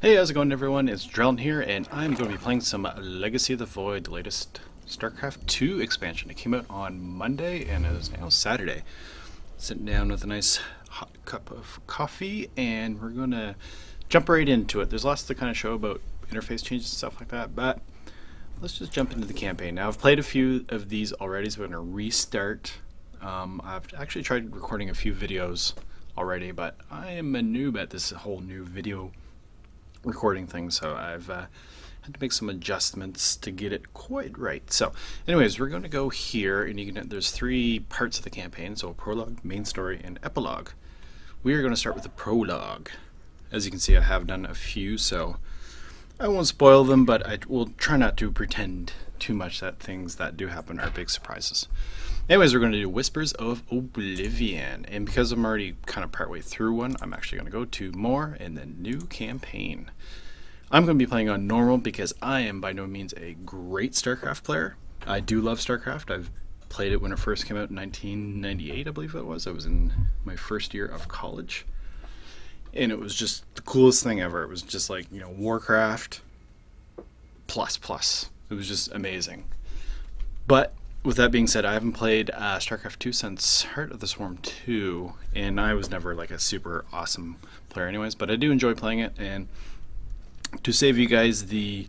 Hey, how's it going everyone? It's Dreln here, and I'm going to be playing some Legacy of the Void, the latest Starcraft 2 expansion. It came out on Monday, and it is now Saturday. Sitting down with a nice hot cup of coffee, and we're going to jump right into it. There's lots to kind of show about interface changes and stuff like that, but let's just jump into the campaign. Now, I've played a few of these already, so we're going to restart. I've actually tried recording a few videos already, but I am a noob at this whole new video recording thing, so I've had to make some adjustments to get it quite right. So anyways, we're going to go here, and there's three parts of the campaign, so prologue, main story, and epilogue. We are going to start with the prologue. As you can see, I have done a few, so I won't spoil them, but I will try not to pretend too much that things that do happen are big surprises. Anyways, we're going to do Whispers of Oblivion, and because I'm already kind of partway through one, I'm actually going to go to more and then new campaign. I'm going to be playing on normal because I am by no means a great StarCraft player. I do love StarCraft. I've played it when it first came out in 1998, I believe it was. I was in my first year of college, and it was just the coolest thing ever. It was just like, Warcraft plus plus. It was just amazing. But with that being said, I haven't played StarCraft 2 since Heart of the Swarm 2, and I was never like a super awesome player anyways, but I do enjoy playing it, and to save you guys the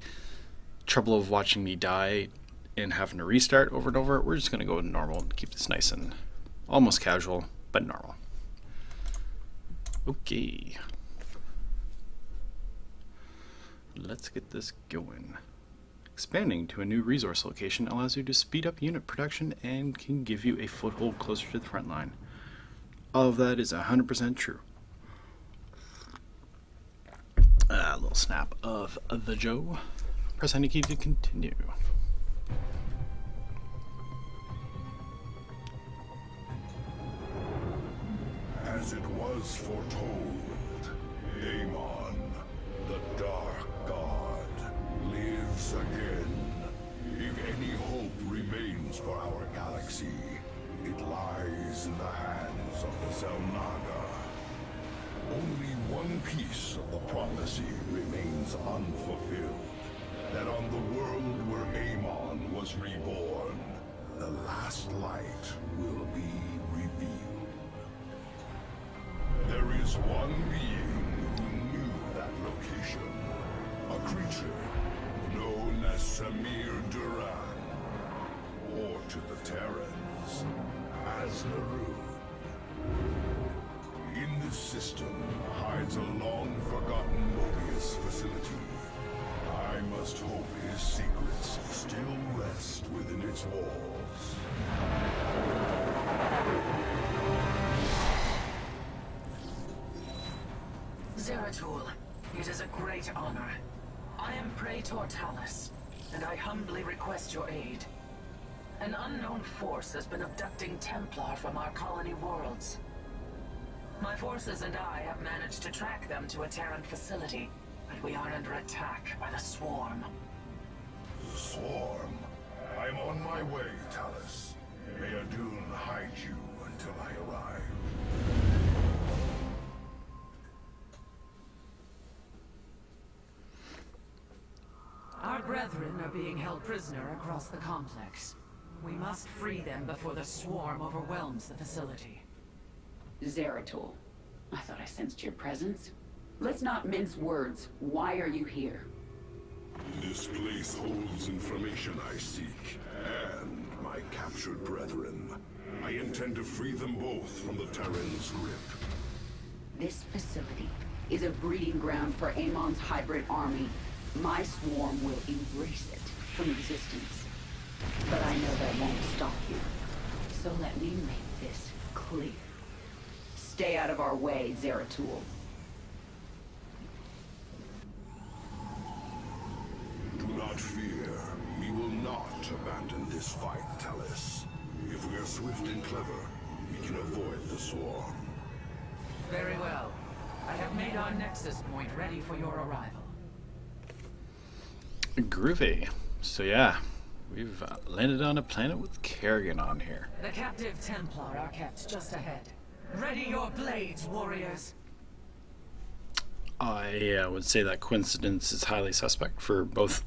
trouble of watching me die and having to restart over and over, we're just going to go with normal and keep this nice and almost casual, but normal. Okay. Let's get this going. Expanding to a new resource location allows you to speed up unit production and can give you a foothold closer to the front line. All of that is 100% true. A little snap of the Joe. Press any key to continue. As it was foretold, Amon, the Dark God, lives again. If any hope remains for our galaxy, it lies in the hands of the Zelnaga. Only one piece of the prophecy remains unfulfilled. That on the world where Amon was reborn, the last light will be revealed. There is one being who knew that location. A creature known as Samir Duran, or to the Terrans, as Narud. In this system hides a long-forgotten Mobius facility. I must hope his secrets still rest within its walls. Zeratul, it is a great honor. I am Praetor Talus, and I humbly request your aid. An unknown force has been abducting Templar from our colony worlds. My forces and I have managed to track them to a Terran facility, but we are under attack by the Swarm. The Swarm? I'm on my way, Talus. May Adun hide you until I arrive. Our brethren are being held prisoner across the complex. We must free them before the Swarm overwhelms the facility. Zeratul, I thought I sensed your presence. Let's not mince words. Why are you here? This place holds information I seek, and my captured brethren. I intend to free them both from the Terran's grip. This facility is a breeding ground for Amon's hybrid army. My swarm will erase it from existence. But I know that won't stop you. So let me make this clear. Stay out of our way, Zeratul. Do not fear. We will not abandon this fight, Talus. If we are swift and clever, we can avoid the Swarm. Very well. I have made our nexus point ready for your arrival. Groovy. So yeah, we've landed on a planet with Kerrigan on here. The captive Templar are kept just ahead. Ready your blades, warriors. I would say that coincidence is highly suspect for both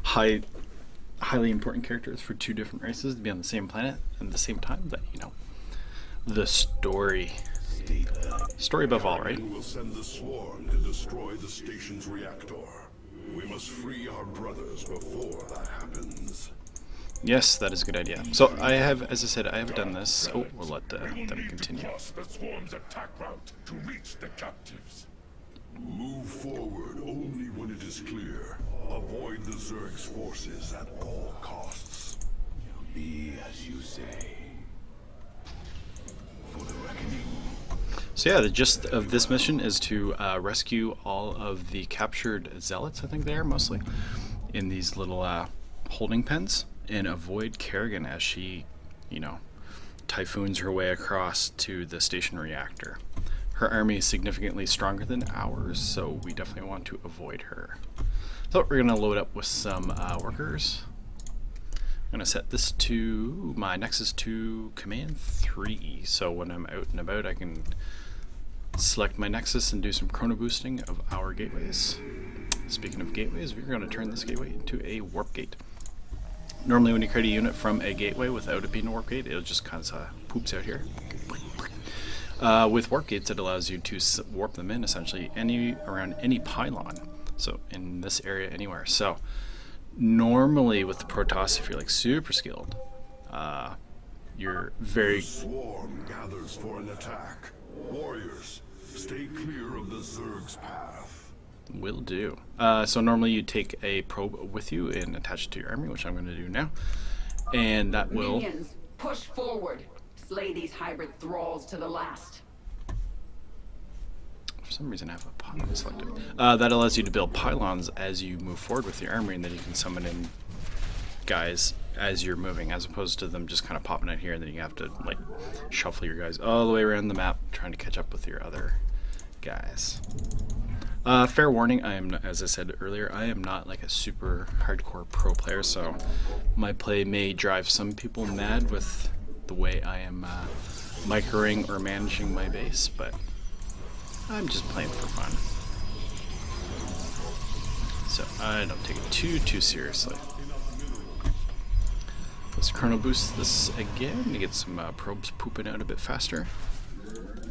highly important characters for two different races to be on the same planet at the same time. But you know, the story above all, right? We'll send the swarm to destroy the station's reactor. We must free our brothers before that happens. Yes, that is a good idea. So I have, as I said, I have done this. Oh, we'll let them continue. Cross the swarm's attack route to reach the captives. Move forward only when it is clear. Avoid the Zerg's forces at all costs. Be as you say. For the reckoning. So yeah, the gist of this mission is to rescue all of the captured zealots, I think they are mostly, in these little holding pens, and avoid Kerrigan as she, you know, typhoons her way across to the station reactor. Her army is significantly stronger than ours, so we definitely want to avoid her. So we're going to load up with some workers. I'm going to set this to my Nexus to Command 3, so when I'm out and about I can select my Nexus and do some chrono boosting of our gateways. Speaking of gateways, we're going to turn this gateway into a warp gate. Normally when you create a unit from a gateway without it being a warp gate, it'll just kind of poops out here. With warp gates, it allows you to warp them in essentially around any pylon. So in this area anywhere. So normally with the Protoss, if you're like super skilled, you're very... The swarm gathers for an attack. Warriors, stay clear of the Zerg's path. Will do. So normally you take a probe with you and attach it to your army, which I'm going to do now. And that will... Minions, push forward. Slay these hybrid thralls to the last. For some reason I have a pylon selected. That allows you to build pylons as you move forward with your army, and then you can summon in guys as you're moving, as opposed to them just kind of popping out here, and then you have to like shuffle your guys all the way around the map trying to catch up with your other guys. Fair warning, I am, as I said earlier, I am not like a super hardcore pro player, so my play may drive some people mad with the way I am microing or managing my base, but I'm just playing for fun. So I don't take it too seriously. Let's chrono boost this again to get some probes pooping out a bit faster.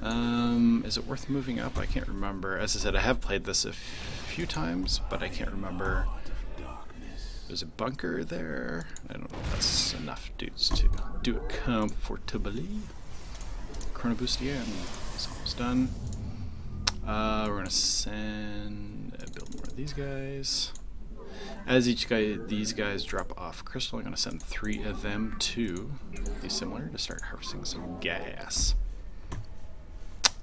Is it worth moving up? I can't remember. As I said, I have played this a few times, but I can't remember. There's a bunker there. I don't know if that's enough dudes to do it comfortably. Chrono boost again. It's almost done. We're gonna build more of these guys. As these guys drop off crystal, I'm gonna send 3 of them to the similar to start harvesting some gas.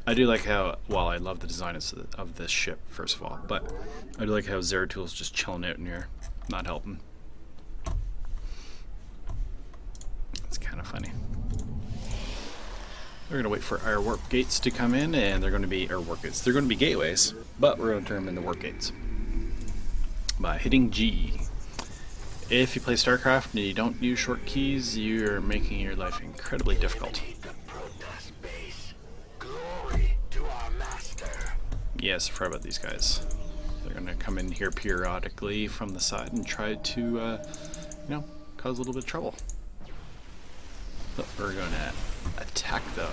I do like how, well, I love the design of this ship, first of all, but I do like how Zeratul is just chilling out in here, not helping. It's kind of funny. We're gonna wait for our warp gates to come in, and they're gonna be, or warp gates, they're gonna be gateways, but we're gonna turn them into warp gates by hitting G. If you play Starcraft and you don't use short keys, you're making your life incredibly difficult. Yes, I forgot about these guys. They're gonna come in here periodically from the side and try to, you know, cause a little bit of trouble. But we're gonna attack them.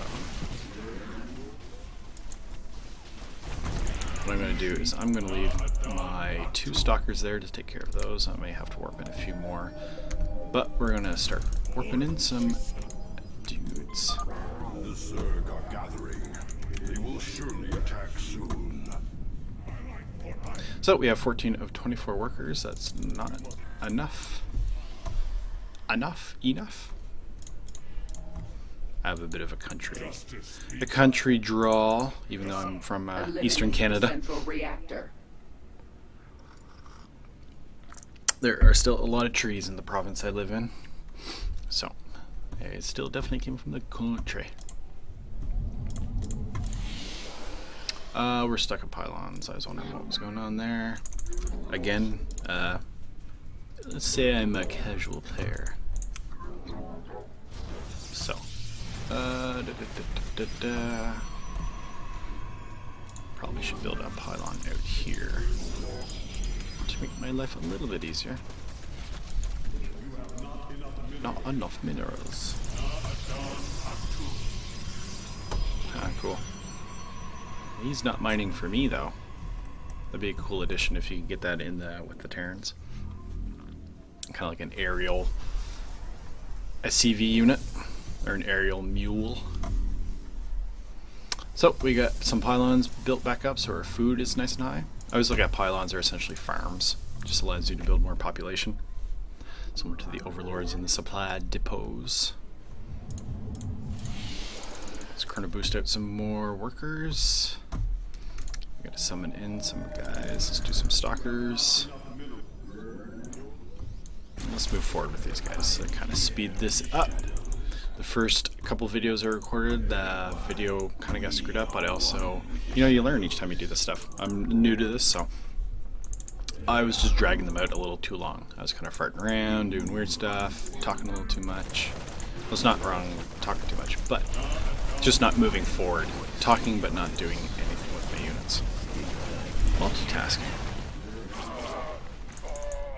What I'm gonna do is I'm gonna leave my 2 stalkers there to take care of those. I may have to warp in a few more, but we're gonna start warping in some dudes. The Zerg are gathering. They will surely attack soon. So we have 14 of 24 workers. That's not enough. Enough? I have a bit of a country drawl, even though I'm from Eastern Canada. There are still a lot of trees in the province I live in, so it still definitely came from the country. We're stuck at pylons. I was wondering what was going on there. Again, let's say I'm a casual player. So, probably should build a pylon out here to make my life a little bit easier. Not enough minerals. Ah, cool. He's not mining for me though. That'd be a cool addition if you could get that in with the Terrans. Kind of like an aerial SCV unit, or an aerial mule. So we got some pylons built back up, so our food is nice and high. I always look at pylons are essentially farms. Just allows you to build more population, similar to the overlords and the supply depots. Let's chrono boost out some more workers. We gotta summon in some guys. Let's do some stalkers. Let's move forward with these guys to kind of speed this up. The first couple videos I recorded, the video kind of got screwed up, but I also, you learn each time you do this stuff. I'm new to this, so I was just dragging them out a little too long. I was kind of farting around, doing weird stuff, talking a little too much. Well, it's not wrong talking too much, but just not moving forward. Talking but not doing anything with my units. Multitasking.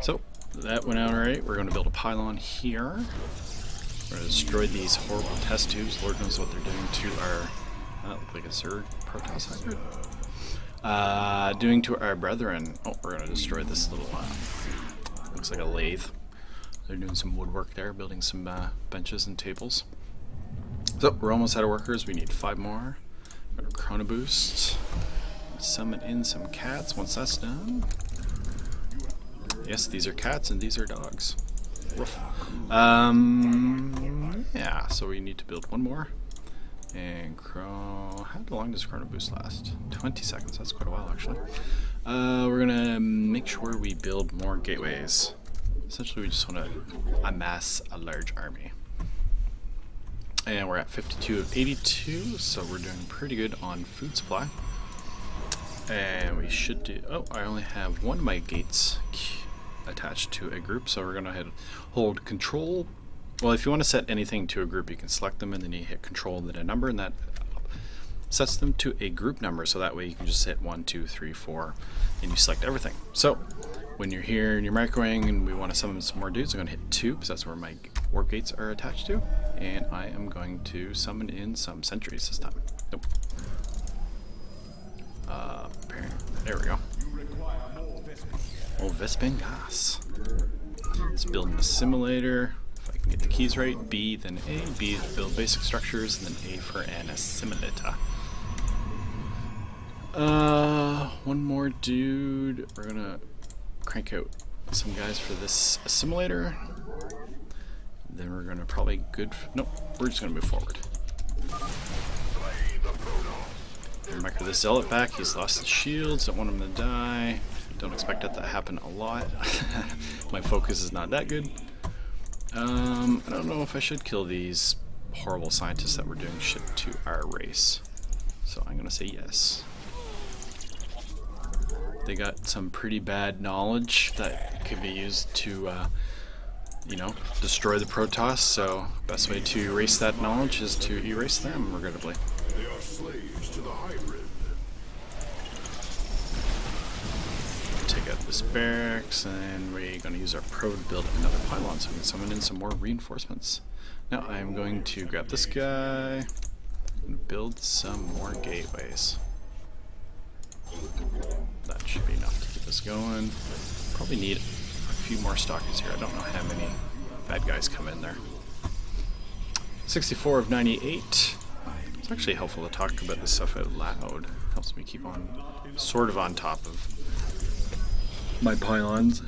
So, that went out alright. We're going to build a pylon here. We're going to destroy these horrible test tubes. Lord knows what they're doing to our... That looked like a Zerg Protoss hybrid. Doing to our brethren. Oh, we're going to destroy this little... looks like a lathe. They're doing some woodwork there, building some benches and tables. So, we're almost out of workers. We need 5 more. We're going to chrono boost. Summon in some cats once that's done. Yes, these are cats and these are dogs. Woof. Yeah, so we need to build one more. And how long does chrono boost last? 20 seconds, that's quite a while actually. We're gonna make sure we build more gateways. Essentially we just want to amass a large army. And we're at 52 of 82, so we're doing pretty good on food supply. And we should do... Oh, I only have one of my gates attached to a group, so we're going to hold control. Well, if you want to set anything to a group, you can select them and then you hit control and then a number, and that sets them to a group number, so that way you can just hit 1, 2, 3, 4, and you select everything. So when you're here and you're microwaving and we want to summon some more dudes, I'm going to hit 2 because that's where my warp gates are attached to, and I am going to summon in some sentries this time. Nope. There we go. Oh, Vespin gas. Let's build a simulator. If I can get the keys right. B, then A. B to build basic structures, and then A for an assimilator. One more dude. We're gonna crank out some guys for this assimilator. Then we're gonna probably nope, we're just gonna move forward. Micro the zealot back. He's lost his shields. Don't want him to die. Don't expect that to happen a lot. My focus is not that good. I don't know if I should kill these horrible scientists that were doing shit to our race. So I'm gonna say yes. They got some pretty bad knowledge that could be used to, destroy the Protoss. So best way to erase that knowledge is to erase them, regrettably. They are slaves to the hybrid. Take out this barracks, and we're going to use our pro to build another pylon so we can summon in some more reinforcements. Now I'm going to grab this guy and build some more gateways. That should be enough to keep us going. Probably need a few more stalkers here. I don't know how many bad guys come in there. 64 of 98. It's actually helpful to talk about this stuff out loud. Helps me keep on, sort of on top of my pylons.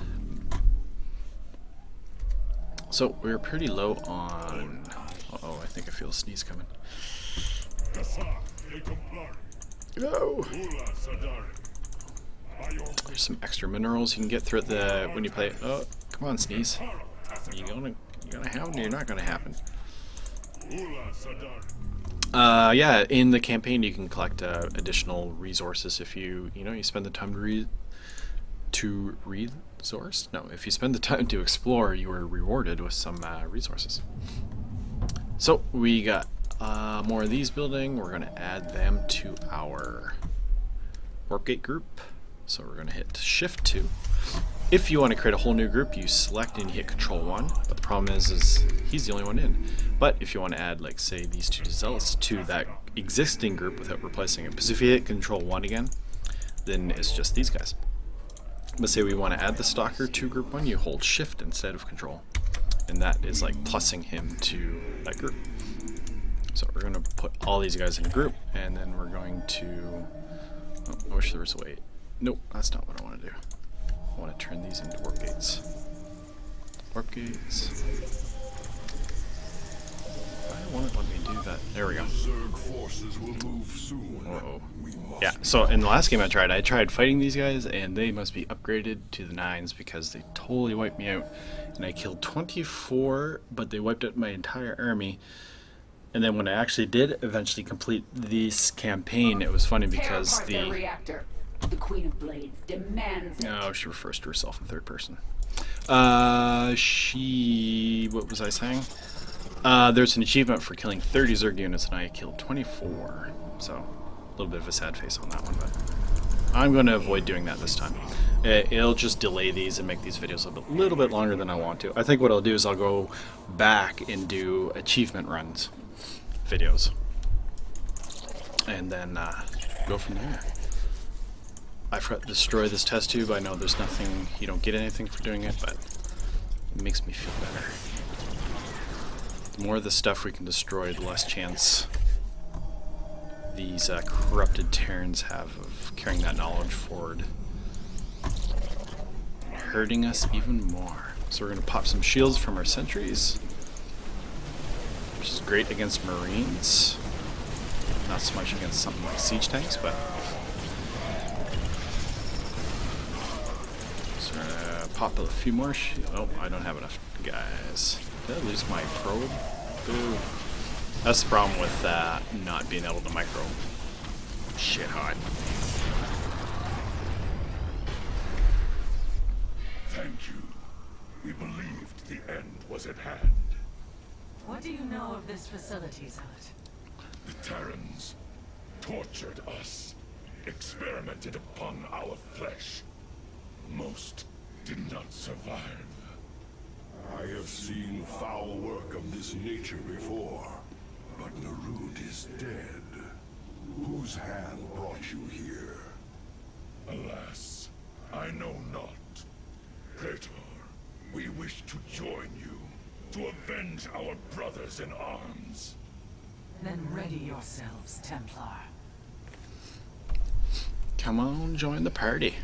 So we're pretty low on... Uh-oh, I think I feel a sneeze coming. Go! There's some extra minerals you can get throughout the... when you play... Oh, come on, sneeze. You're gonna happen or you're not gonna happen. Yeah, in the campaign you can collect additional resources if you spend the time if you spend the time to explore, you are rewarded with some resources. So we got more of these building. We're going to add them to our warp gate group. So we're going to hit shift 2. If you want to create a whole new group, you select and you hit control 1. But the problem is he's the only one in. But if you want to add, like, say, these 2 zealots to that existing group without replacing it, because if you hit control 1 again, then it's just these guys. But say we want to add the stalker to group 1, you hold shift instead of control. And that is like plussing him to that group. So we're going to put all these guys in a group, and then we're going to... Oh, I wish there was a way. Nope, that's not what I want to do. I want to turn these into warp gates. Warp gates. Why won't it let me do that? There we go. Zerg forces will move soon. Whoa. We must Yeah, so in the last game I tried fighting these guys, and they must be upgraded to the 9s because they totally wiped me out. And I killed 24, but they wiped out my entire army. And then when I actually did eventually complete this campaign, it was funny because the reactor. The Queen of Blades demands it. No, she refers to herself in third person. What was I saying? There's an achievement for killing 30 Zerg units, and I killed 24. So, a little bit of a sad face on that one, but I'm going to avoid doing that this time. It'll just delay these and make these videos a little bit longer than I want to. I think what I'll do is I'll go back and do achievement runs videos. And then go from there. I forgot to destroy this test tube. I know there's nothing, you don't get anything for doing it, but it makes me feel better. The more of the stuff we can destroy, the less chance these corrupted Terrans have of carrying that knowledge forward. Hurting us even more. So we're going to pop some shields from our sentries, which is great against Marines. Not so much against something like siege tanks, but... pop a few more oh, I don't have enough guys. Did I lose my probe? Boo. That's the problem with not being able to micro shit hot. Thank you. We believed the end was at hand. What do you know of this facility, Zealot? The Terrans tortured us, experimented upon our flesh. Most did not survive. I have seen foul work of this nature before, but Narud is dead. Whose hand brought you here? Alas, I know not. Praetor, we wish to join you, to avenge our brothers in arms. Then ready yourselves, Templar. Come on, join the party.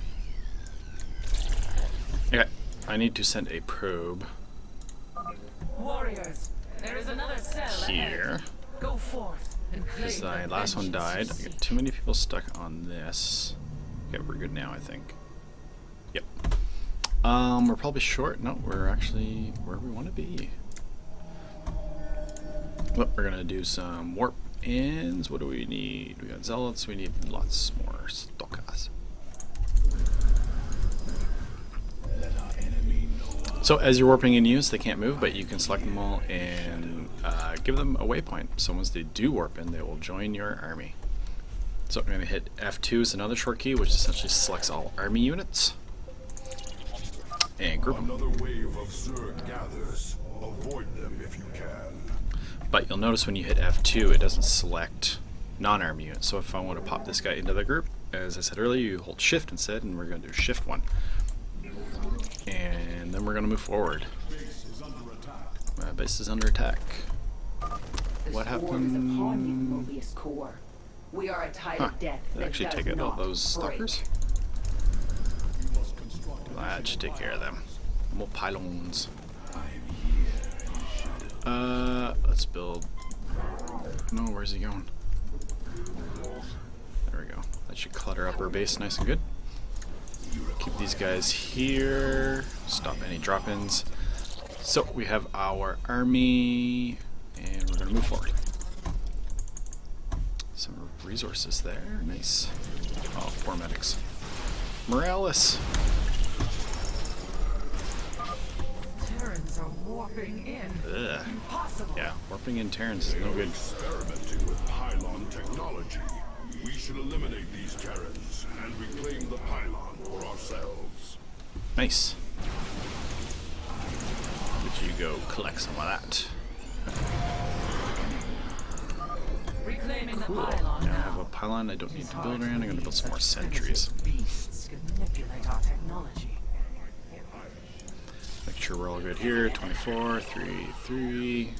Okay, I need to send a probe Warriors, there is another cell here. ahead. Go forth and claim Because the the last one died. vengeance I you got too many people stuck on this. Okay, we're good now, I think. Yep. We're probably short. No, we're actually where we want to be. Well, we're gonna do some warp ins. What do we need? We got zealots. We need lots more stalkers. So as you're warping in use, they can't move, but you can select them all and give them a waypoint. So once they do warp in, they will join your army. So I'm going to hit F2 is another short key, which essentially selects all army units. And group them. Another wave of Zerg gathers. Avoid them if you can. But you'll notice when you hit F2, it doesn't select non-army units. So if I want to pop this guy into the group, as I said earlier, you hold shift instead, and we're going to do shift 1. And then we're going to move forward. Base is under attack. What happened? We are a tide Huh. of death Did I that actually does take out all not those break. stalkers? That should take care of them. More pylons. Let's build. No, where's he going? There we go. That should clutter up our base nice and good. Keep these guys here. Stop any drop-ins. So we have our army, and we're gonna move forward. Some resources there. Nice. Oh, poor medics. Morales. Terrans are warping in. Ugh. Impossible. Yeah, warping in Terrans is no good. Experimenting with pylon technology. We should eliminate these Terrans and reclaim the pylon for ourselves. Nice. Would you go collect some of that? Reclaiming Cool. the pylon Now I have a now. pylon I don't need to build around. I'm going to build some more sentries. Beasts can manipulate our technology. Make sure we're all good here. 24, 3, 3.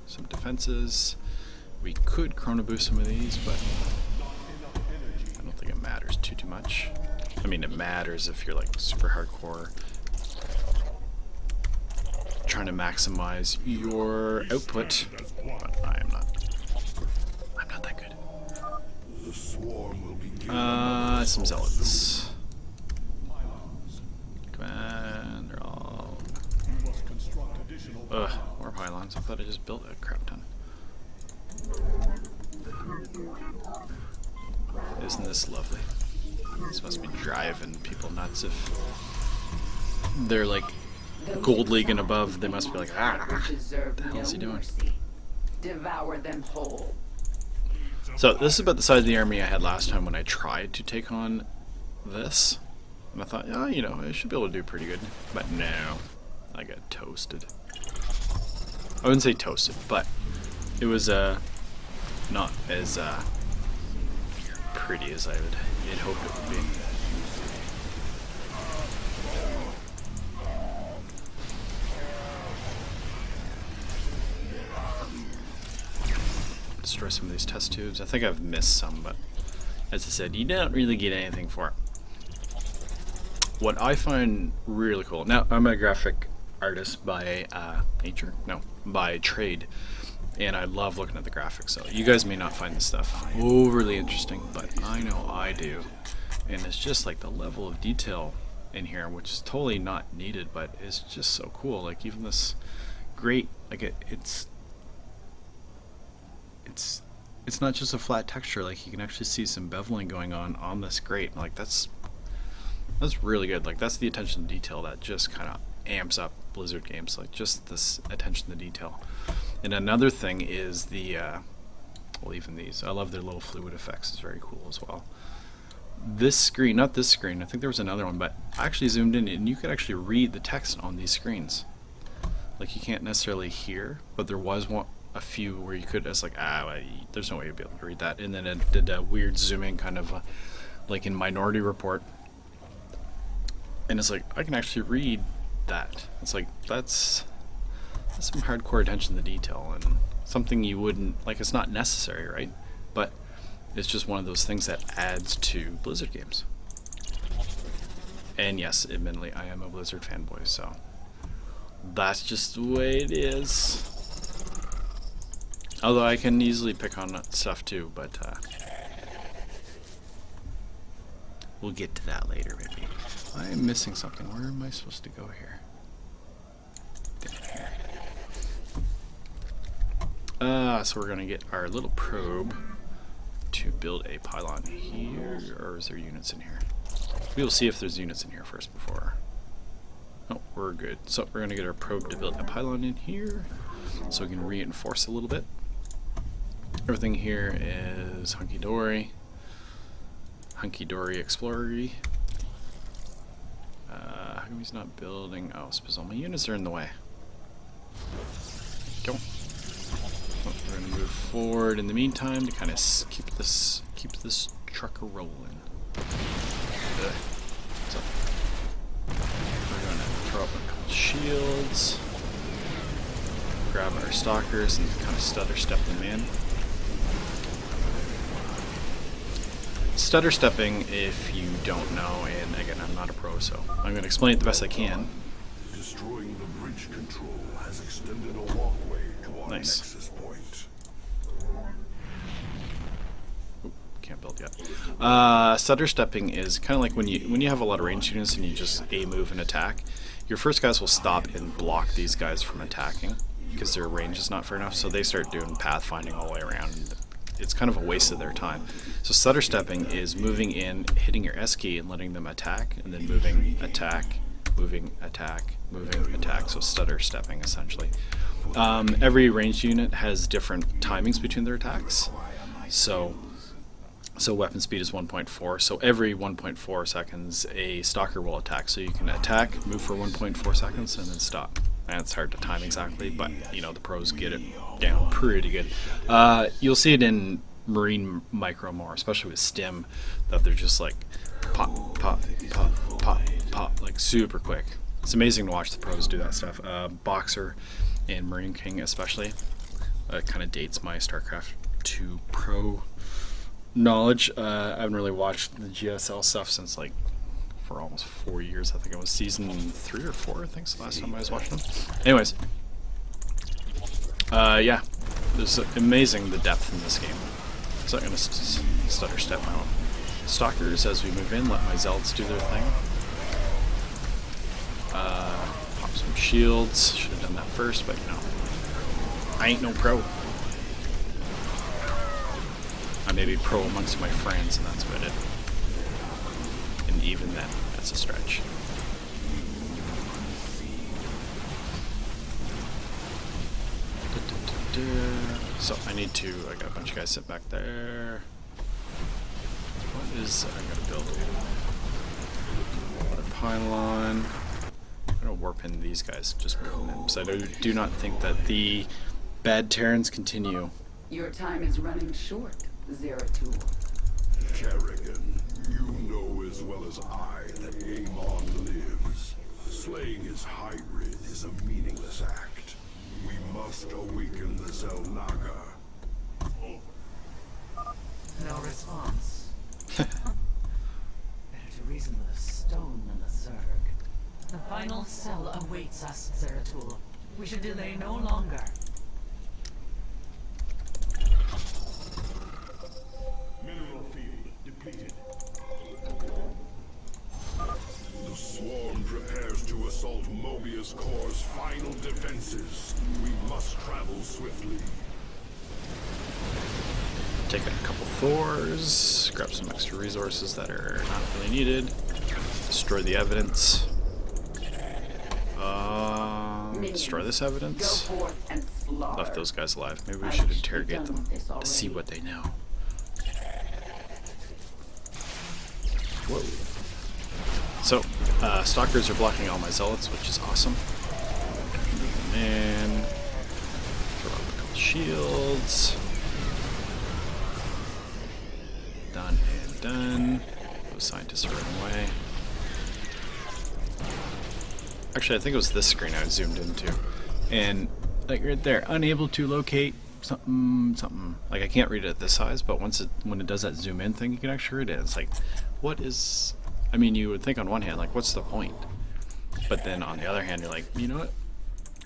Some defenses. We could chrono boost some of these, but I don't think it matters too much. I mean, it matters if you're like super hardcore, trying to maximize your output, but I am not. I'm not that good. The swarm will begin. Some zealots. Come on, they're all. Ugh, more pylons. I thought I just built a crap ton. Isn't this lovely? This must be driving people nuts if they're like Gold League and above. They must be like, what the hell is he doing? Devour them whole. So this is about the size of the army I had last time when I tried to take on this. And I thought, oh, you know, I should be able to do pretty good. But no, I got toasted. I wouldn't say toasted, but it was not as pretty as I had hoped it would be. Destroy some of these test tubes. I think I've missed some, but as I said, you don't really get anything for it. What I find really cool, now I'm a graphic artist by nature, no, by trade, and I love looking at the graphics. So you guys may not find this stuff overly interesting, but I know I do. And it's just like the level of detail in here, which is totally not needed, but it's just so cool. Like even this great, like it's not just a flat texture. Like you can actually see some beveling going on this grate. Like that's really good. Like that's the attention to detail that just kind of amps up Blizzard games. Like just this attention to detail. And another thing is the well, even these, I love their little fluid effects. It's very cool as well. This screen, not this screen, I think there was another one, but I actually zoomed in and you could actually read the text on these screens. Like you can't necessarily hear, but there was a few where you could, it's like, there's no way you'd be able to read that. And then it did a weird zooming kind of like in Minority Report. And it's like, I can actually read that. It's like, that's some hardcore attention to detail and something you wouldn't, like it's not necessary, right? But it's just one of those things that adds to Blizzard games. And yes, admittedly, I am a Blizzard fanboy, so that's just the way it is. Although I can easily pick on stuff too, but we'll get to that later, maybe. I am missing something. Where am I supposed to go here? Down here. So we're gonna get our little probe to build a pylon here, or is there units in here? We'll see if there's units in here first before. Oh, we're good. So we're gonna get our probe to build a pylon in here, so we can reinforce a little bit. Everything here is hunky-dory. Hunky-dory explorer-y. How come he's not building? Oh, it's because all my units are in the way. Go. Oh, we're gonna move forward in the meantime to kind of keep this truck rolling. So we're gonna throw up a couple shields, grab our stalkers, and kind of stutter step them in. Stutter stepping, if you don't know, and again, I'm not a pro, so I'm going to explain it the best I can. Destroying the bridge control has extended a walkway to our nexus point. Oop, can't build yet. Stutter stepping is kind of like when you have a lot of range units and you just move and attack. Your first guys will stop and block these guys from attacking because their range is not far enough, so they start doing pathfinding all the way around. It's kind of a waste of their time. So stutter stepping is moving in, hitting your S key and letting them attack, and then moving, attack, moving, attack, moving, attack. So stutter stepping essentially. Every ranged unit has different timings between their attacks. So So weapon speed is 1.4. So every 1.4 seconds, a stalker will attack. So you can attack, move for 1.4 seconds, and then stop. And it's hard to time exactly, but you know the pros get it down pretty good. You'll see it in Marine Micro more, especially with Stim, that they're just like pop, pop, pop, pop, pop, like super quick. It's amazing to watch the pros do that stuff. Boxer and Marine King especially. It kind of dates my StarCraft 2 Pro knowledge. I haven't really watched the GSL stuff since like for almost 4 years. I think it was season 3 or 4, I think, so last time I was watching them. Anyways, yeah, it's amazing the depth in this game. So I'm going to stutter step my own stalkers as we move in. Let my zealots do their thing. Pop some shields. Should have done that first, but you know, I ain't no pro. I may be pro amongst my friends, and that's about it. And even then, that's a stretch. So I need to, I got a bunch of guys sit back there. What is, I gotta build water pylon. I'm gonna warp in these guys, just moving them. So I do not think that the bad Terrans continue. Your time is running short, Zeratul. Kerrigan, you know as well as I that Amon lives. Slaying his hybrid is a meaningless act. We must awaken the Zelnaga. No response. Better to reason with a stone than a Zerg. The final cell awaits us, Zeratul. We should delay no longer. Mineral field depleted. The swarm prepares to assault Mobius Core's final defenses. We must travel swiftly. Take out a couple Thors, grab some extra resources that are not really needed, destroy the evidence. Destroy this evidence. Left those guys alive. Maybe we should interrogate them to see what they know. Whoa. So, stalkers are blocking all my zealots, which is awesome. And throw up a couple shields. Done and done. Those scientists are running away. Actually, I think it was this screen I zoomed into. And, like, right there, unable to locate something. Like, I can't read it at this size, but when it does that zoom in thing, you can actually read it. It's like, what is... I mean, you would think on one hand, like, what's the point? But then on the other hand, you're like, you know what?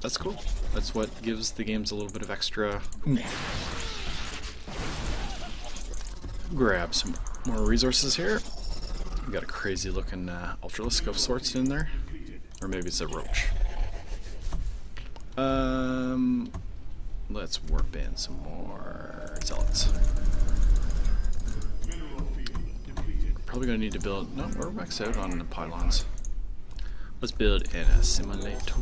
That's cool. That's what gives the games a little bit of extra oomph. Grab some more resources here. We got a crazy looking ultralisk of sorts in there. Or maybe it's a roach. Let's warp in some more zealots. Probably gonna need to build. No, we're maxed out on the pylons. Let's build an assimilator.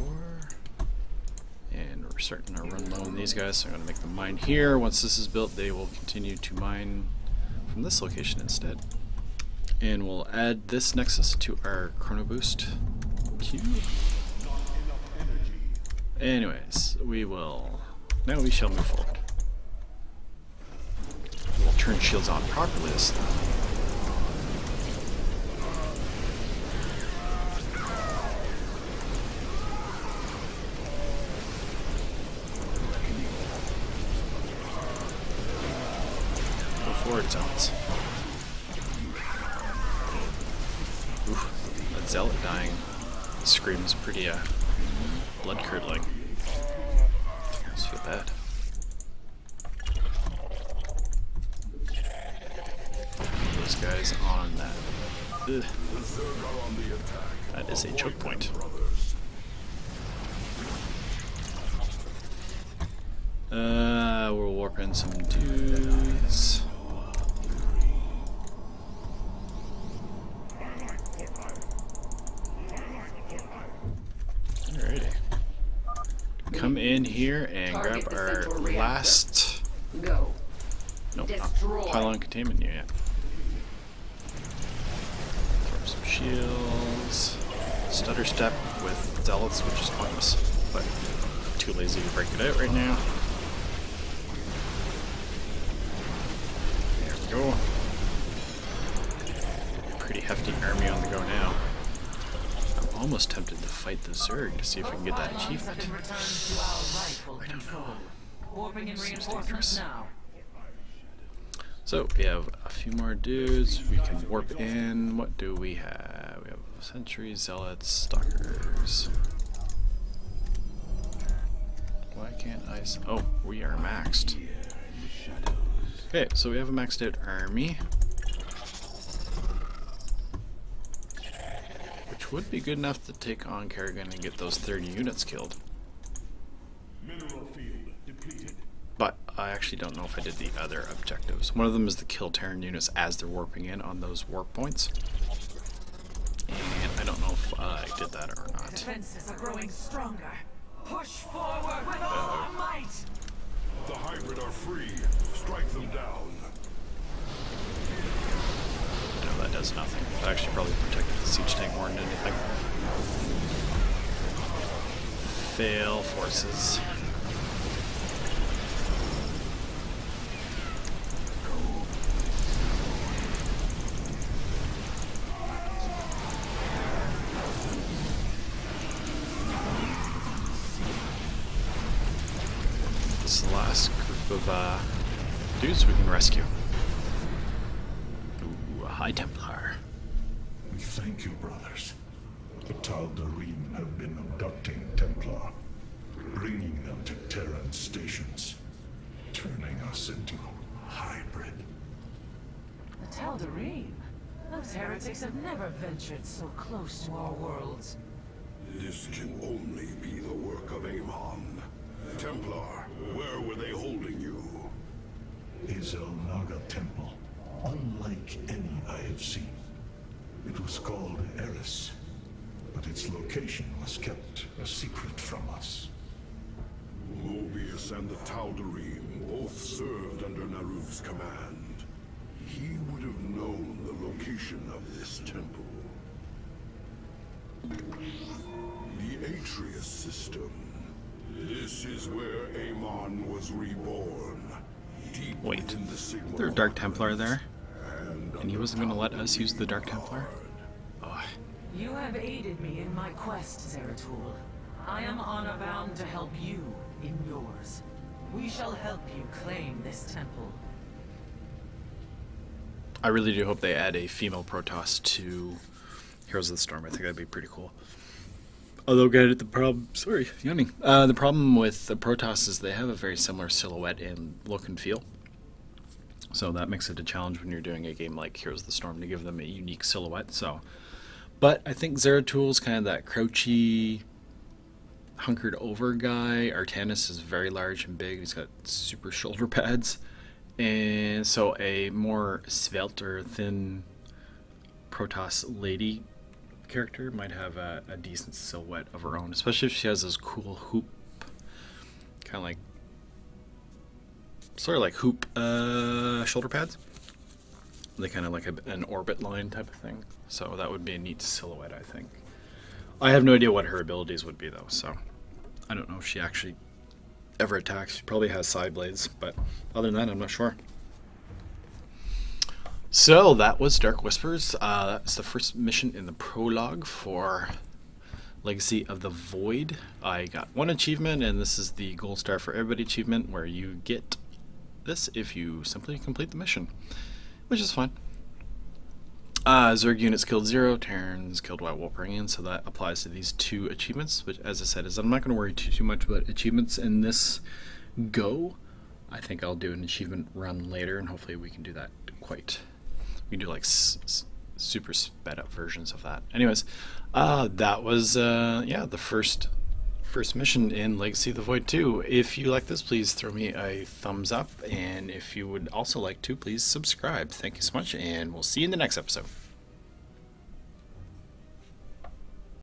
And we're starting to run low on these guys, so I'm gonna make them mine here. Once this is built, they will continue to mine from this location instead. And we'll add this nexus to our chrono boost queue. Anyways, we will. Now we shall move forward. We'll turn shields on properly this time. Go forward, zealots. Oof, that zealot dying screams pretty blood curdling. I feel bad. Those guys on that. Ugh. That is a choke point. We'll warp in some dudes. Alrighty. Come in here and grab our last. Go. Nope, not pylon containment unit. shields. Stutter step with zealots, which is pointless, but I'm too lazy to break it out right now. There we go. Pretty hefty army on the go now. I'm almost tempted to fight the Zerg to see if I can get that achievement. I don't know. Seems dangerous. So we have a few more dudes. We can warp in. What do we have? We have sentries, zealots, stalkers. Why can't I? Oh, we are maxed. Okay, so we have a maxed out army, which would be good enough to take on Kerrigan and get those 30 units killed. Mineral field depleted. But I actually don't know if I did the other objectives. One of them is to kill Terran units as they're warping in on those warp points. And I don't know if I did that or not. Defenses are growing stronger. Push forward with all might. The hybrid are free. Strike them down. No, that does nothing. That actually probably protected the siege tank more than anything. Fail forces. This is the last group of dudes we can rescue. Ooh, a High Templar. We thank you, brothers. The Tal'Darim have been abducting Templar, bringing them to Terran stations, turning us into hybrid. The Tal'Darim? Those heretics have never ventured so close to our worlds. This can only be the work of Amon. Templar, where were they holding you? Izel Naga Temple, unlike any I have seen. It was called Eris, but its location was kept a secret from us. Mobius and the Tal'Darim both served under Naruv's command. He would have known the location of this temple. The Atreus system. This is where Amon was reborn. Deep Wait, within the Sigma is there a Dark Templar Fortress, there? And he wasn't going to let us use the Dark Templar? Oh, You have aided me in my quest, Zeratul. I am honor-bound to help you in yours. We shall help you claim this temple. I really do hope they add a female Protoss to Heroes of the Storm. I think that'd be pretty cool. Although, get it, the problem. Sorry, yawning. The problem with the Protoss is they have a very similar silhouette and look and feel. So that makes it a challenge when you're doing a game like Heroes of the Storm to give them a unique silhouette. So, but I think Zeratul's kind of that crouchy, hunkered over guy. Artanis is very large and big. He's got super shoulder pads, and so a more svelte or thin Protoss lady character might have a decent silhouette of her own, especially if she has those cool hoop, kind of like, sort of like hoop shoulder pads. They kind of like an orbit line type of thing. So that would be a neat silhouette, I think. I have no idea what her abilities would be though, so I don't know if she actually ever attacks. She probably has side blades, but other than that, I'm not sure. So that was Dark Whispers. That's the first mission in the prologue for Legacy of the Void. I got one achievement, and this is the Gold Star for Everybody achievement, where you get this if you simply complete the mission, which is fine. Zerg units killed 0, Terrans killed while warping in, so that applies to these two achievements, which, as I said, is I'm not going to worry too much about achievements in this go. I think I'll do an achievement run later, and hopefully we can do that we can do like super sped up versions of that. Anyways, that was the first mission in Legacy of the Void 2. If you like this, please throw me a thumbs up, and if you would also like to, please subscribe. Thank you so much, and we'll see you in the next episode.